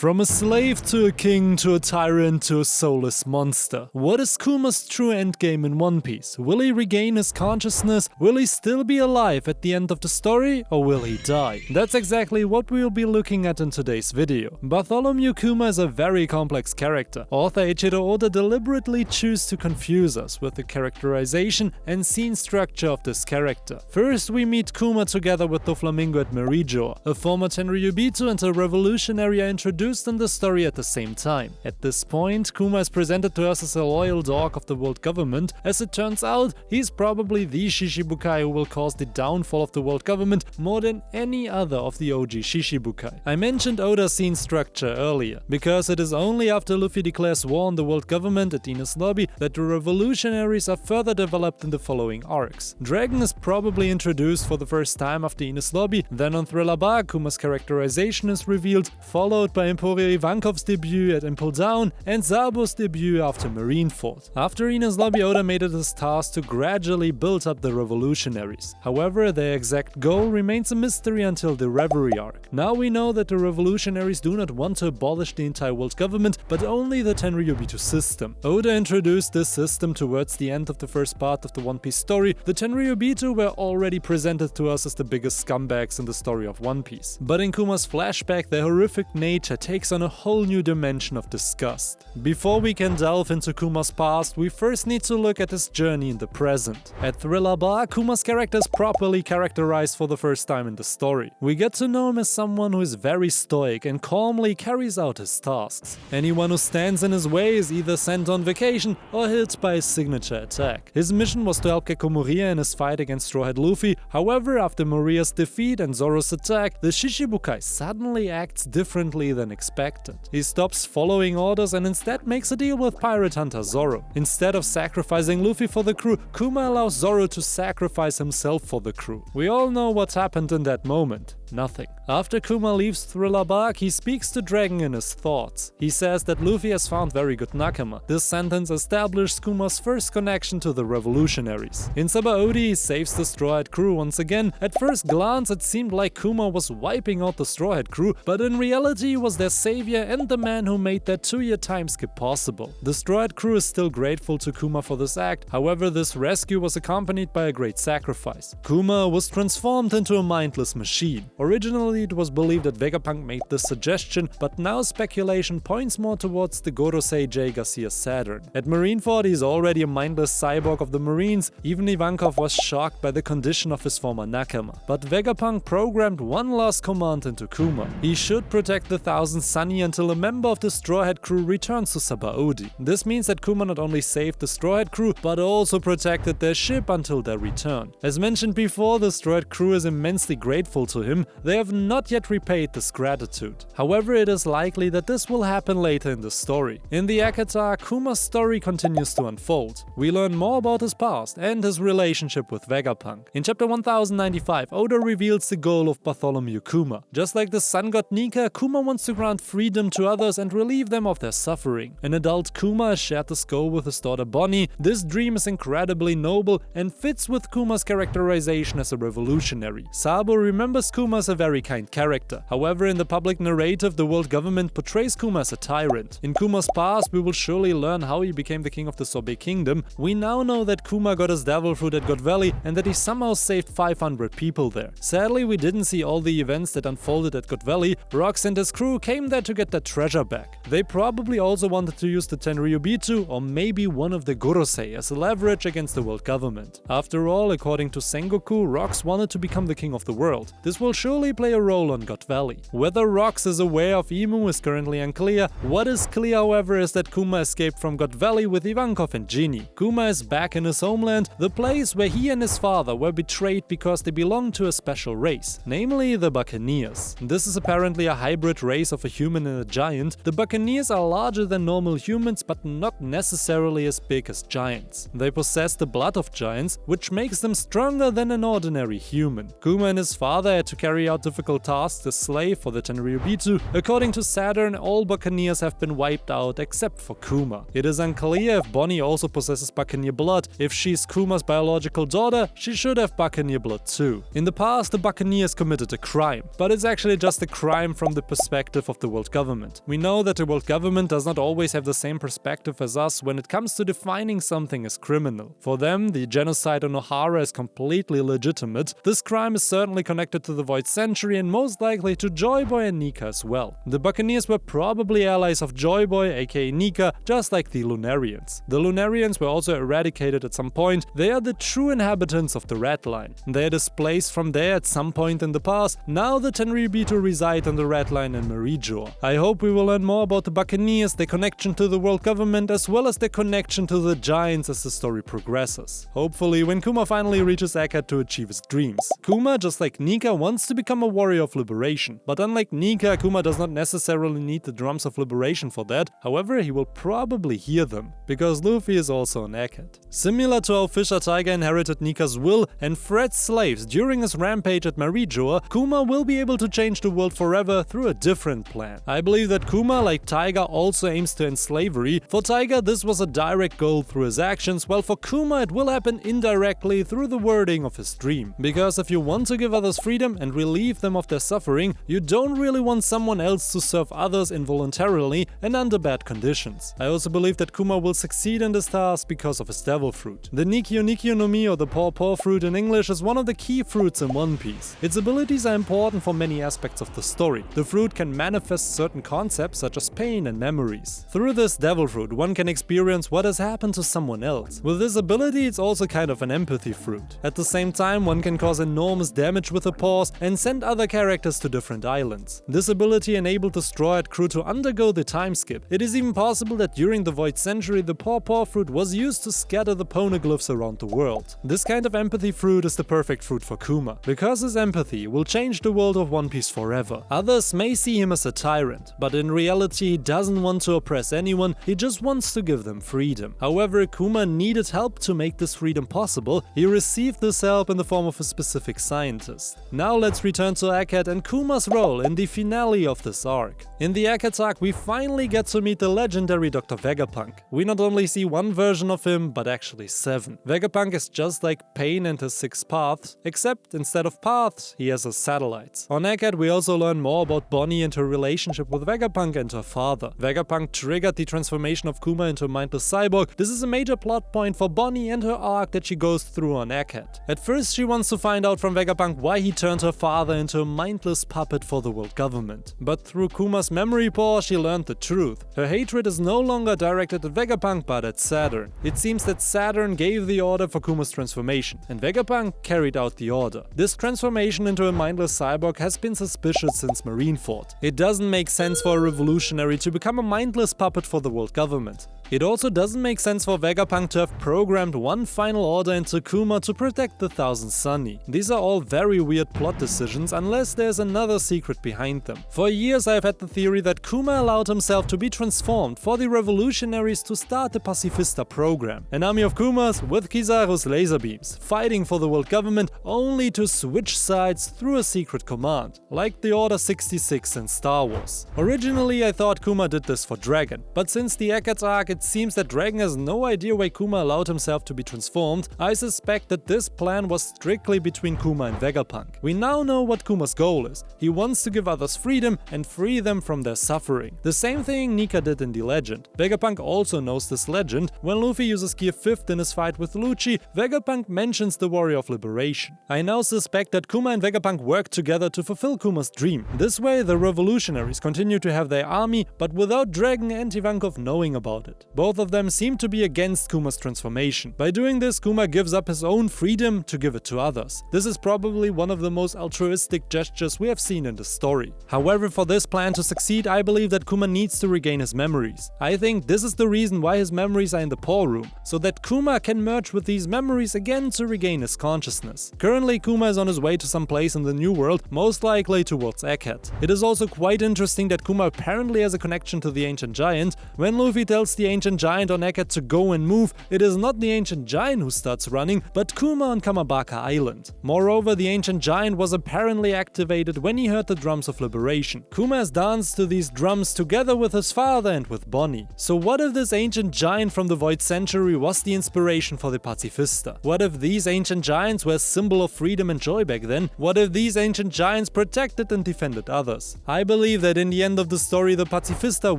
From a slave to a king to a tyrant to a soulless monster. What is Kuma's true endgame in One Piece? Will he regain his consciousness? Will he still be alive at the end of the story? Or will he die? That's exactly what we'll be looking at in today's video. Bartholomew Kuma is a very complex character. Author Eiichiro Oda deliberately chose to confuse us with the characterization and scene structure of this character. First we meet Kuma together with Doflamingo at Merijoa. A former Tenryubito and a revolutionary are introduced in the story at the same time. At this point, Kuma is presented to us as a loyal dog of the world government. As it turns out, he's probably the Shishibukai who will cause the downfall of the world government more than any other of the OG Shishibukai. I mentioned Oda's scene structure earlier, because it is only after Luffy declares war on the world government at Enies Lobby that the revolutionaries are further developed in the following arcs. Dragon is probably introduced for the first time after Enies Lobby, then on Thriller Bark, Kuma's characterization is revealed, followed by Emporio Ivankov's debut at Impel Down and Zabu's debut after Marineford. After Enies Lobby, Oda made it his task to gradually build up the revolutionaries. However, their exact goal remains a mystery until the Reverie arc. Now we know that the revolutionaries do not want to abolish the entire world government, but only the Tenryubito system. Oda introduced this system towards the end of the first part of the One Piece story. The Tenryubito were already presented to us as the biggest scumbags in the story of One Piece. But in Kuma's flashback, their horrific nature takes on a whole new dimension of disgust. Before we can delve into Kuma's past, we first need to look at his journey in the present. At Thriller Bar, Kuma's character is properly characterized for the first time in the story. We get to know him as someone who is very stoic and calmly carries out his tasks. Anyone who stands in his way is either sent on vacation or hit by his signature attack. His mission was to help Gekko Moria in his fight against Straw Hat Luffy. However, after Moria's defeat and Zoro's attack, the Shishibukai suddenly acts differently than expected. He stops following orders and instead makes a deal with pirate hunter Zoro. Instead of sacrificing Luffy for the crew, Kuma allows Zoro to sacrifice himself for the crew. We all know what happened in that moment. Nothing. After Kuma leaves Thriller Bark, he speaks to Dragon in his thoughts. He says that Luffy has found very good nakama. This sentence establishes Kuma's first connection to the revolutionaries. In Sabaody, he saves the Straw Hat crew once again. At first glance, it seemed like Kuma was wiping out the Straw Hat crew, but in reality he was their savior and the man who made their 2-year time skip possible. The Straw Hat crew is still grateful to Kuma for this act. However, this rescue was accompanied by a great sacrifice. Kuma was transformed into a mindless machine. Originally, it was believed that Vegapunk made this suggestion, but now speculation points more towards the Gorosei J. Garcia Saturn. At Marineford, he's already a mindless cyborg of the Marines. Even Ivankov was shocked by the condition of his former nakama. But Vegapunk programmed one last command into Kuma. He should protect the Thousand Sunny until a member of the Straw Hat crew returns to Sabaody. This means that Kuma not only saved the Straw Hat crew, but also protected their ship until their return. As mentioned before, the Straw Hat crew is immensely grateful to him. They have not yet repaid this gratitude. However, it is likely that this will happen later in the story. In the Akatar, Kuma's story continues to unfold. We learn more about his past and his relationship with Vegapunk. In chapter 1095, Oda reveals the goal of Bartholomew Kuma. Just like the sun god Nika, Kuma wants to grant freedom to others and relieve them of their suffering. An adult Kuma has shared this goal with his daughter Bonnie. This dream is incredibly noble and fits with Kuma's characterization as a revolutionary. Sabo remembers Kuma as a very kind character. However, in the public narrative, the world government portrays Kuma as a tyrant. In Kuma's past, we will surely learn how he became the king of the Sorbet Kingdom. We now know that Kuma got his devil fruit at God Valley and that he somehow saved 500 people there. Sadly, we didn't see all the events that unfolded at God Valley. Rox and his crew came there to get their treasure back. They probably also wanted to use the Tenryubito or maybe one of the Gorosei as a leverage against the world government. After all, according to Sengoku, Rox wanted to become the king of the world. This will surely play a role on God Valley. Whether Rox is aware of Imu is currently unclear. What is clear, however, is that Kuma escaped from God Valley with Ivankov and Genie. Kuma is back in his homeland, the place where he and his father were betrayed because they belonged to a special race, namely the Buccaneers. This is apparently a hybrid race of a human and a giant. The Buccaneers are larger than normal humans, but not necessarily as big as giants. They possess the blood of giants, which makes them stronger than an ordinary human. Kuma and his father had to carry out difficult tasks as slave for the Tenryubito. According to Saturn, all Buccaneers have been wiped out except for Kuma. It is unclear if Bonnie also possesses Buccaneer blood. If she's Kuma's biological daughter, she should have Buccaneer blood too. In the past, the Buccaneers committed a crime, but it's actually just a crime from the perspective of the world government. We know that the world government does not always have the same perspective as us when it comes to defining something as criminal. For them, the genocide on Ohara is completely legitimate. This crime is certainly connected to the 𝙲𝚘𝚙𝚢 and most likely to Joy Boy and Nika as well. The Buccaneers were probably allies of Joy Boy, aka Nika, just like the Lunarians. The Lunarians were also eradicated at some point. They are the true inhabitants of the Red Line. They are displaced from there at some point in the past. Now the Tenryubito reside on the Red Line in Marijoa. I hope we will learn more about the Buccaneers, their connection to the world government, as well as their connection to the Giants as the story progresses. Hopefully when Kuma finally reaches Egghead to achieve his dreams. Kuma, just like Nika, wants to become a warrior of liberation. But unlike Nika, Kuma does not necessarily need the drums of liberation for that. However, he will probably hear them, because Luffy is also an Egghead. Similar to how Fisher Tiger inherited Nika's will and freed slaves during his rampage at Marijoa, Kuma will be able to change the world forever through a different plan. I believe that Kuma, like Tiger, also aims to end slavery. For Tiger, this was a direct goal through his actions, while for Kuma it will happen indirectly through the wording of his dream. Because if you want to give others freedom and relieve them of their suffering, you don't really want someone else to serve others involuntarily and under bad conditions. I also believe that Kuma will succeed in this task because of his devil fruit. The Nikyo Nikyo no Mi, or the Paw Paw fruit in English, is one of the key fruits in One Piece. Its abilities are important for many aspects of the story. The fruit can manifest certain concepts such as pain and memories. Through this devil fruit, one can experience what has happened to someone else. With this ability, it's also kind of an empathy fruit. At the same time, one can cause enormous damage with the paws and send other characters to different islands. This ability enabled the Straw Hat crew to undergo the time skip. It is even possible that during the 𝙲𝚘𝚙𝚢, the Paw Paw fruit was used to scatter the poneglyphs around the world. This kind of empathy fruit is the perfect fruit for Kuma, because his empathy will change the world of One Piece forever. Others may see him as a tyrant, but in reality he doesn't want to oppress anyone, he just wants to give them freedom. However, Kuma needed help to make this freedom possible. He received this help in the form of a specific scientist. Now let's return to Egghead and Kuma's role in the finale of this arc. In the Egghead arc, we finally get to meet the legendary Dr. Vegapunk. We not only see one version of him, but actually 7. Vegapunk is just like Pain and his 6 paths, except instead of paths, he has his satellites. On Egghead, we also learn more about Bonnie and her relationship with Vegapunk and her father. Vegapunk triggered the transformation of Kuma into a mindless cyborg. This is a major plot point for Bonnie and her arc that she goes through on Egghead. At first, she wants to find out from Vegapunk why he turned her father into a mindless puppet for the world government. But through Kuma's memory paw, she learned the truth. Her hatred is no longer directed at Vegapunk, but at Saturn. It seems that Saturn gave the order for Kuma's transformation, and Vegapunk carried out the order. This transformation into a mindless cyborg has been suspicious since Marineford. It doesn't make sense for a revolutionary to become a mindless puppet for the world government. It also doesn't make sense for Vegapunk to have programmed one final order into Kuma to protect the Thousand Sunny. These are all very weird plot decisions unless there's another secret behind them. For years I've had the theory that Kuma allowed himself to be transformed for the revolutionaries to start the Pacifista program. An army of Kumas with Kizaru's laser beams, fighting for the world government only to switch sides through a secret command, like the Order 66 in Star Wars. Originally I thought Kuma did this for Dragon, but since the Egghead arc it seems that Dragon has no idea why Kuma allowed himself to be transformed. I suspect that this plan was strictly between Kuma and Vegapunk. We now know what Kuma's goal is. He wants to give others freedom and free them from their suffering. The same thing Nika did in the legend. Vegapunk also knows this legend. When Luffy uses Gear 5th in his fight with Lucci, Vegapunk mentions the Warrior of Liberation. I now suspect that Kuma and Vegapunk work together to fulfill Kuma's dream. This way the revolutionaries continue to have their army, but without Dragon and Ivankov knowing about it. Both of them seem to be against Kuma's transformation. By doing this, Kuma gives up his own freedom to give it to others. This is probably one of the most altruistic gestures we have seen in the story. However, for this plan to succeed, I believe that Kuma needs to regain his memories. I think this is the reason why his memories are in the paw room, so that Kuma can merge with these memories again to regain his consciousness. Currently, Kuma is on his way to some place in the New World, most likely towards Egghead. It is also quite interesting that Kuma apparently has a connection to the Ancient Giant. When Luffy tells the Ancient Giant on Egghead to go and move, it is not the Ancient Giant who starts running, but Kuma on Kamabaka Island. Moreover, the Ancient Giant was apparently activated when he heard the drums of liberation. Kuma has danced to these drums together with his father and with Bonnie. So what if this Ancient Giant from the 𝙲𝚘𝚙𝚢 was the inspiration for the Pacifista? What if these Ancient Giants were a symbol of freedom and joy back then? What if these Ancient Giants protected and defended others? I believe that in the end of the story the pacifista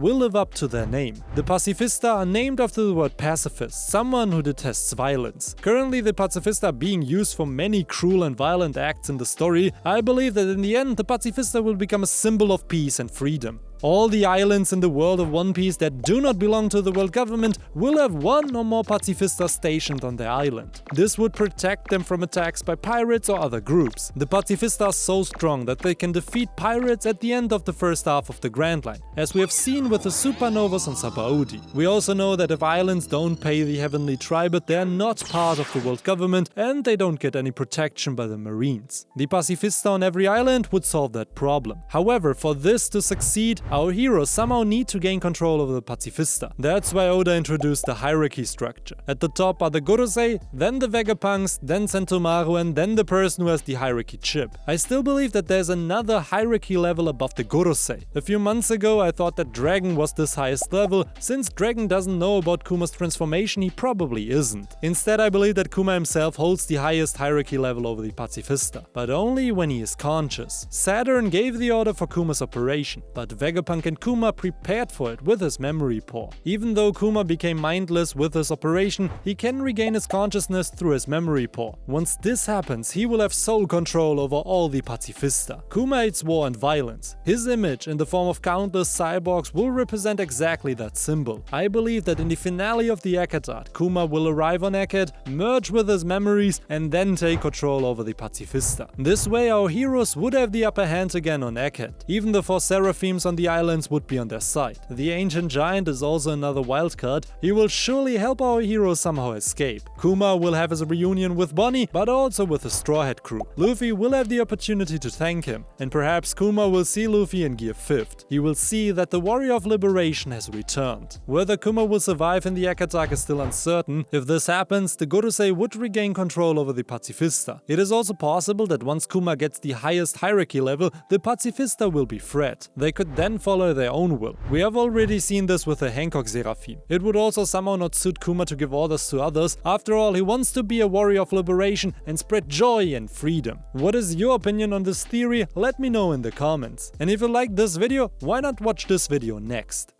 will live up to their name. The pacifista are named after the word pacifist, someone who detests violence. Currently the pacifista are being used for many cruel and violent acts in the story. I believe that in the end the pacifista will become a symbol of peace and freedom. All the islands in the world of One Piece that do not belong to the world government will have one or more pacifistas stationed on their island. This would protect them from attacks by pirates or other groups. The pacifistas are so strong that they can defeat pirates at the end of the first half of the Grand Line, as we have seen with the supernovas on Sabaody. We also know that if islands don't pay the Heavenly Tribute, they are not part of the world government and they don't get any protection by the Marines. The pacifista on every island would solve that problem. However, for this to succeed, our heroes somehow need to gain control over the pacifista. That's why Oda introduced the hierarchy structure. At the top are the Gorosei, then the Vegapunks, then Sentomaru, and then the person who has the hierarchy chip. I still believe that there's another hierarchy level above the Gorosei. A few months ago I thought that Dragon was this highest level. Since Dragon doesn't know about Kuma's transformation, he probably isn't. Instead, I believe that Kuma himself holds the highest hierarchy level over the pacifista, but only when he is conscious. Saturn gave the order for Kuma's operation, but Vegapunk and Kuma prepared for it with his memory pore. Even though Kuma became mindless with his operation, he can regain his consciousness through his memory pore. Once this happens, he will have sole control over all the pacifista. Kuma hates war and violence. His image in the form of countless cyborgs will represent exactly that symbol. I believe that in the finale of the Eket art, Kuma will arrive on Eket, merge with his memories, and then take control over the pacifista. This way our heroes would have the upper hand again on Eket. Even the 4 seraphims on the islands would be on their side. The ancient giant is also another wildcard. He will surely help our heroes somehow escape. Kuma will have his reunion with Bonnie, but also with the Straw Hat crew. Luffy will have the opportunity to thank him, and perhaps Kuma will see Luffy in Gear 5th. He will see that the Warrior of Liberation has returned. Whether Kuma will survive in the Eket arc is still uncertain. If this happens, the Gorosei would regain control over the pacifista. It is also possible that once Kuma gets the highest hierarchy level, the pacifista will be freed. They could then follow their own will. We have already seen this with the Hancock Seraphim. It would also somehow not suit Kuma to give orders to others. After all, he wants to be a warrior of liberation and spread joy and freedom. What is your opinion on this theory? Let me know in the comments. And if you liked this video, why not watch this video next?